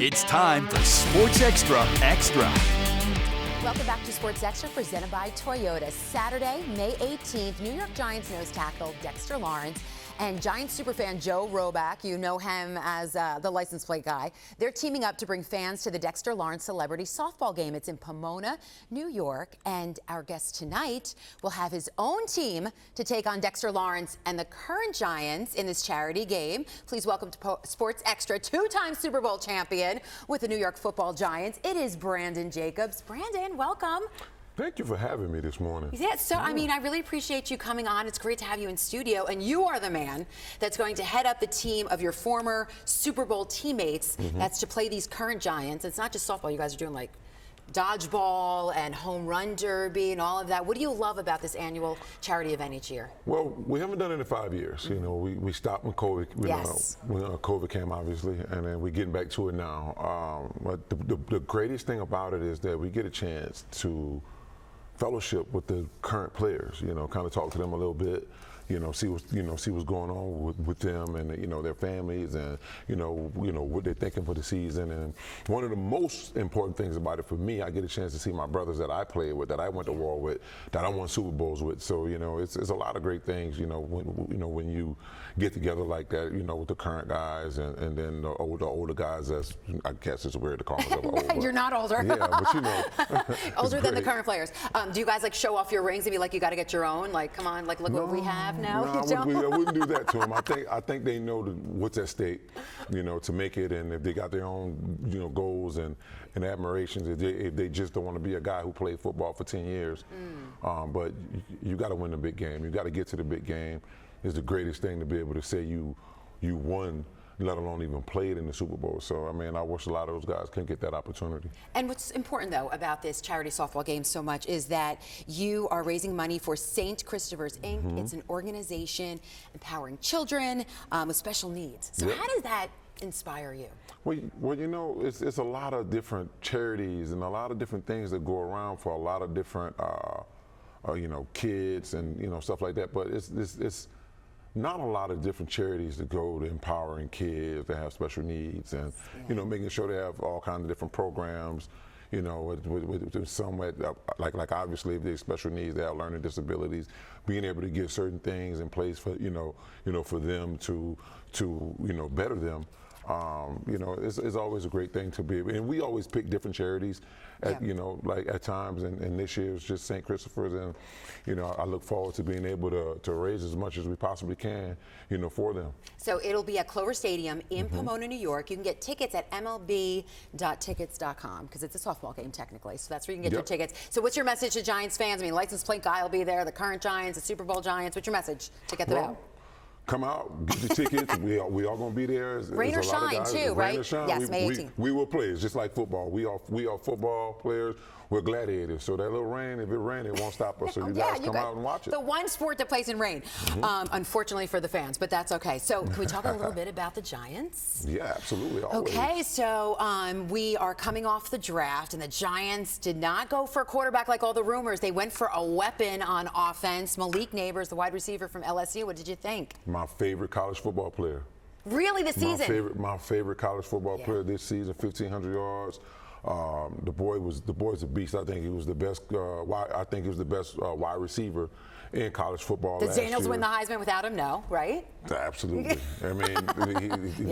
It's time for Sports Extra Extra. Welcome back to Sports Extra, presented by Toyota. Saturday, May 18th, New York Giants nose tackle Dexter Lawrence and Giants superfan Joe Roback, you know him as the license plate guy, they're teaming up to bring fans to the Dexter Lawrence celebrity softball game. It's in Pomona, New York, and our guest tonight will have his own team to take on Dexter Lawrence and the current Giants in this charity game. Please welcome to Sports Extra, two-time Super Bowl champion with the New York Football Giants. It is Brandon Jacobs. Brandon, welcome. Thank you for having me this morning. Yeah, so I mean, I really appreciate you coming on. It's great to have you in studio, and you are the man that's going to head up the team of your former Super Bowl teammates. That's to play these current Giants. It's not just softball. You guys are doing like dodgeball and home run derby and all of that. What do you love about this annual charity event each year? Well, we haven't done it in 5 years. You know, we stopped when COVID, when COVID came, obviously, and then we're getting back to it now. But the greatest thing about it is that we get a chance to fellowship with the current players, you know, kind of talk to them a little bit, see what's going on with them and their families and what they're thinking for the season. And one of the most important things about it for me, I get a chance to see my brothers that I played with, that I went to war with, that I won Super Bowls with. So it's a lot of great things, when you get together like that, with the current guys and then the older guys. That's, I guess it's weird to call myself old. You're not older. Yeah, but older than the current players. Do you guys like show off your rings and be like, you got to get your own? Like, come on, like look what we have. No, you don't? I wouldn't do that to them. I think they know what's at stake, to make it, and if they got their own, goals and admirations, if they just don't want to be a guy who played football for 10 years. But you got to win the big game. You got to get to the big game. It's the greatest thing to be able to say you won, let alone even played in the Super Bowl. So, I mean, I wish a lot of those guys couldn't get that opportunity. And what's important, though, about this charity softball game so much is that you are raising money for St. Christopher's Inc. It's an organization empowering children with special needs. So how does that inspire you? Well, it's a lot of different charities and a lot of different things that go around for a lot of different, kids and, stuff like that. But it's not a lot of different charities that go to empowering kids that have special needs and, making sure they have all kinds of different programs, with some like obviously if they have special needs, they have learning disabilities, being able to get certain things in place for, for them to better them. It's always a great thing to be able, and we always pick different charities at times, and this year it's just St. Christopher's, and I look forward to being able to raise as much as we possibly can, for them. So it'll be at Clover Stadium in Pomona, New York. You can get tickets at mlb.tickets.com because it's a softball game technically, so that's where you can get your tickets. So what's your message to Giants fans? I mean, license plate guy will be there, the current Giants, the Super Bowl Giants. What's your message to get them out? Come out, get the tickets. we all going to be there. Rain or shine, too, right? Rain or shine. Yes, May 18th. We will play. It's just like football. We are football players. We're gladiators. So that little rain, if it rains, it won't stop us. So you guys come out and watch it. The one sport that plays in rain, unfortunately for the fans, but that's okay. So can we talk a little bit about the Giants? Yeah, absolutely. Always. Okay, so we are coming off the draft, and the Giants did not go for a quarterback like all the rumors. They went for a weapon on offense. Malik Nabers, the wide receiver from LSU. What did you think? My favorite college football player. Really, this season? My favorite college football player this season, 1,500 yards. The boy's a beast. I think he was the best. Wide receiver in college football. Does Daniels win the Heisman without him? No, right? Absolutely. I mean,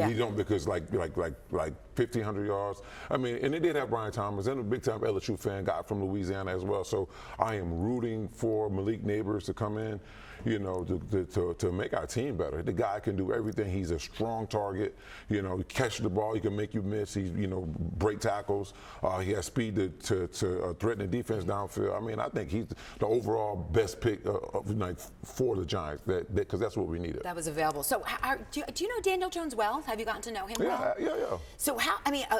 he don't, because like 1,500 yards. I mean, and they did have Brian Thomas and a big time LSU fan, guy from Louisiana as well. So I am rooting for Malik Nabers to come in, to make our team better. The guy can do everything. He's a strong target. He catches the ball. He can make you miss. He break tackles. He has speed to threaten the defense downfield. I mean, I think he's the overall best pick for the Giants, because that's what we needed. That was available. So do you know Daniel Jones well? Have you gotten to know him well? Yeah. So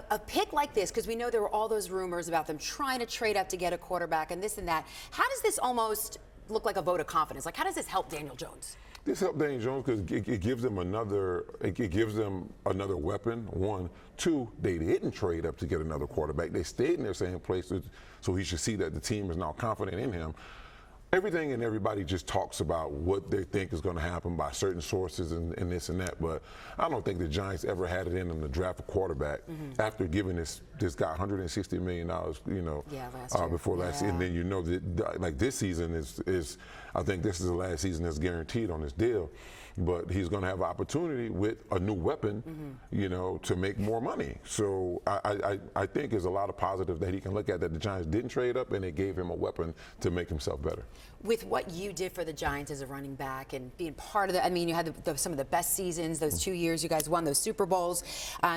a pick like this, because we know there were all those rumors about them trying to trade up to get a quarterback and this and that. How does this almost look like a vote of confidence? Like, how does this help Daniel Jones? This helped Daniel Jones because it gives them another weapon. One, two, they didn't trade up to get another quarterback. They stayed in their same place, so he should see that the team is now confident in him. everything and everybody just talks about what they think is going to happen by certain sources and this and that, but I don't think the Giants ever had it in them to draft a quarterback after giving this guy $160 million, before last year. And then that, like, this season is I think this is the last season that's guaranteed on this deal. But he's going to have an opportunity with a new weapon, to make more money. So I think there's a lot of positive that he can look at, that the Giants didn't trade up and they gave him a weapon to make himself better. With what you did for the Giants as a running back and being part of the, I mean, you had some of the best seasons, those 2 years you guys won those Super Bowls.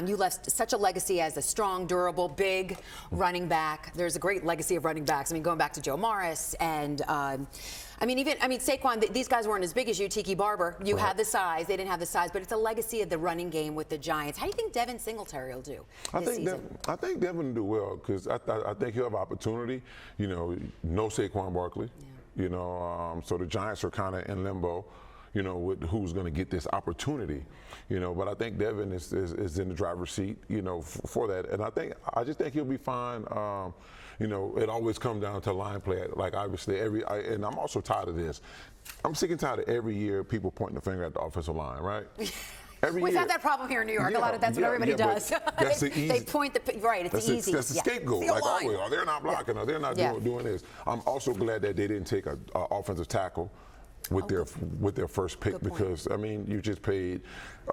You left such a legacy as a strong, durable, big running back. There's a great legacy of running backs. I mean, going back to Joe Morris and Saquon, these guys weren't as big as you, Tiki Barber. You had the size. They didn't have the size, but it's a legacy of the running game with the Giants. How do you think Devin Singletary will do this season? I think Devin will do well because I think he'll have opportunity. No Saquon Barkley. Yeah. So the Giants are kind of in limbo, with who's going to get this opportunity. But I think Devin is in the driver's seat, for that. And I just think he'll be fine. It always comes down to line play. Like, obviously, and I'm also tired of this. I'm sick and tired of every year people pointing the finger at the offensive line, right? We've had that problem here in New York. Yeah, that's what everybody does. That's the easy. They point it's easy. That's the scapegoat. Like, always, they're not blocking, or they're not doing this. I'm also glad that they didn't take an offensive tackle with their first pick, because you just paid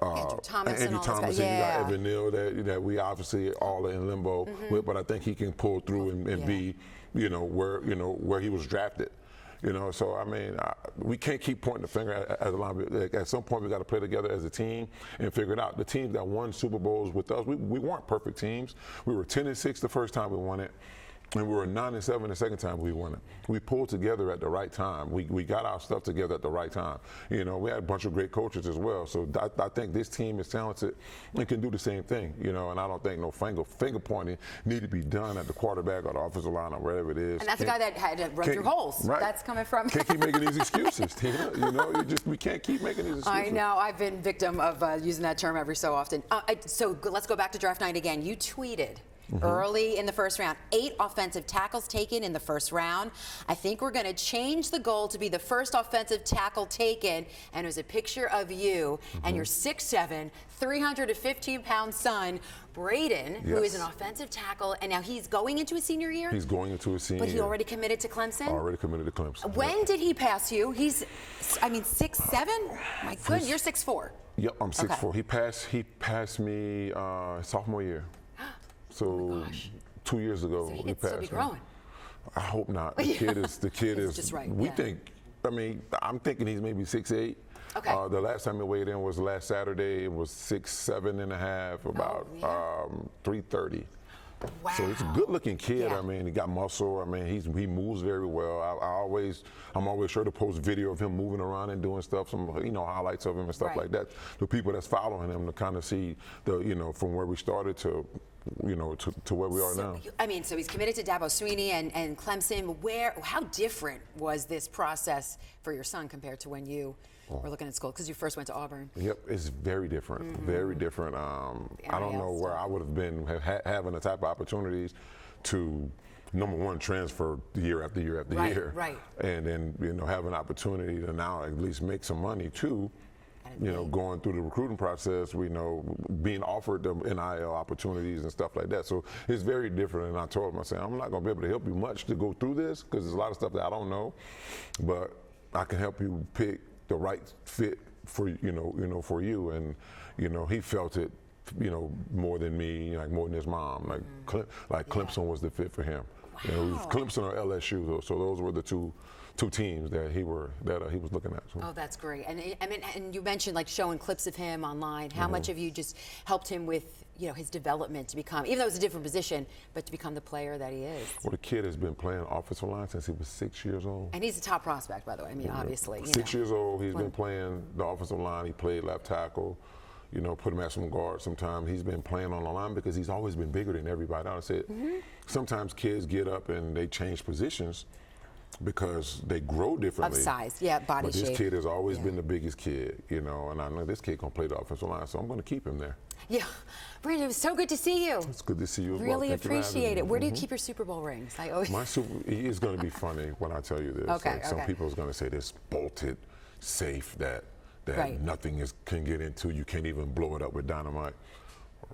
Andrew Thomas, and you got Evan Neal that we obviously all are in limbo with, but I think he can pull through and be where he was drafted. So we can't keep pointing the finger at the line. Like, at some point, we got to play together as a team and figure it out. The teams that won Super Bowls with us, we weren't perfect teams. We were 10-6 the first time we won it, and we were 9-7 the second time we won it. We pulled together at the right time. We got our stuff together at the right time. We had a bunch of great coaches as well. So I think this team is talented and can do the same thing. And I don't think no finger pointing need to be done at the quarterback or the offensive line or wherever it is. And that's a guy that had to run through holes. Right. That's coming from. Can't keep making these excuses, Tina. We can't keep making these excuses. I know. I've been victim of using that term every so often. So let's go back to draft night again. You tweeted early in the first round, 8 offensive tackles taken in the first round. I think we're going to change the goal to be the first offensive tackle taken. And it was a picture of you and your 6'7", 315-pound son, Braydon, who is an offensive tackle, and now he's going into his senior year? He's going into his senior year. But he already committed to Clemson? Already committed to Clemson. When did he pass you? He's, 6'7"? My goodness, you're 6'4". Yep, I'm 6'4". He passed me sophomore year. So 2 years ago, so he passed still be growing. I hope not. The kid is. Just right. We think. I'm thinking he's maybe 6'8". Okay. The last time he weighed in was last Saturday. It was 6'7.5", about 330. Wow. So he's a good-looking kid. Yeah. He got muscle. He moves very well. I'm always sure to post video of him moving around and doing stuff, some highlights of him and stuff like that. The people that's following him to kind of see from where we started to where we are now. So he's committed to Dabo Swinney and Clemson. How different was this process for your son compared to when you were looking at school? Because you first went to Auburn. Yep, it's very different. Very different. I don't know where I would have been having the type of opportunities to, number one, transfer year after year after year. Right. And then have an opportunity to now at least make some money too. Going through the recruiting process, being offered the NIL opportunities and stuff like that. So it's very different. And I told him, I said, I'm not going to be able to help you much to go through this because there's a lot of stuff that I don't know, but I can help you pick the right fit for for you. And he felt it, more than me, more than his mom. Clemson was the fit for him. Wow. It was Clemson or LSU. So those were the two teams that he was looking at. So. Oh, that's great. And you mentioned showing clips of him online. How much have you just helped him with his development to become, even though it's a different position, but to become the player that he is? Well, the kid has been playing offensive line since he was 6 years old. And he's a top prospect, by the way. Obviously. 6 years old, he's been playing the offensive line. He played left tackle. Put him at some guard sometimes. He's been playing on the line because he's always been bigger than everybody. I said, sometimes kids get up and they change positions. because they grow differently. Of size, yeah, body but shape. This kid has always been the biggest kid, you know, and I know this kid gonna play the offensive line, so I'm gonna keep him there. Yeah, Braydon, it was so good to see you. It's good to see you as well. Really appreciate it. Where do you Mm-hmm. keep your Super Bowl rings? I always... It's going to be funny when I tell you this. Okay, like some people is going to say this bolted safe that Right. nothing can get into. You can't even blow it up with dynamite.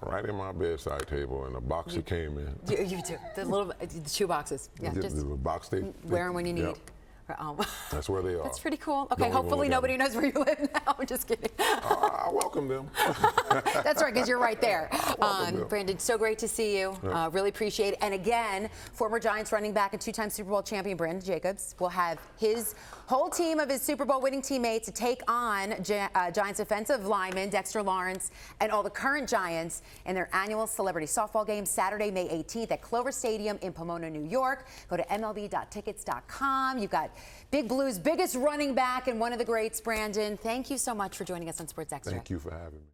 Right in my bedside table, and the box it came in. You do. The shoe boxes. Yeah, just the box they wear them when you need. Yep. That's where they are. That's pretty cool. Okay, Don't hopefully even look nobody at knows where you live now. I'm just kidding. I welcome them. That's right, because you're right there. Welcome them. Braydon, so great to see you. Yeah. Really appreciate it. And again, former Giants running back and two-time Super Bowl champion Brandon Jacobs will have his whole team of his Super Bowl winning teammates to take on Giants offensive lineman Dexter Lawrence and all the current Giants in their annual celebrity softball game Saturday, May 18th at Clover Stadium in Pomona, New York. Go to MLB.tickets.com. You've got Big Blue's biggest running back and one of the greats, Brandon. Thank you so much for joining us on Sports Extra. Thank you for having me.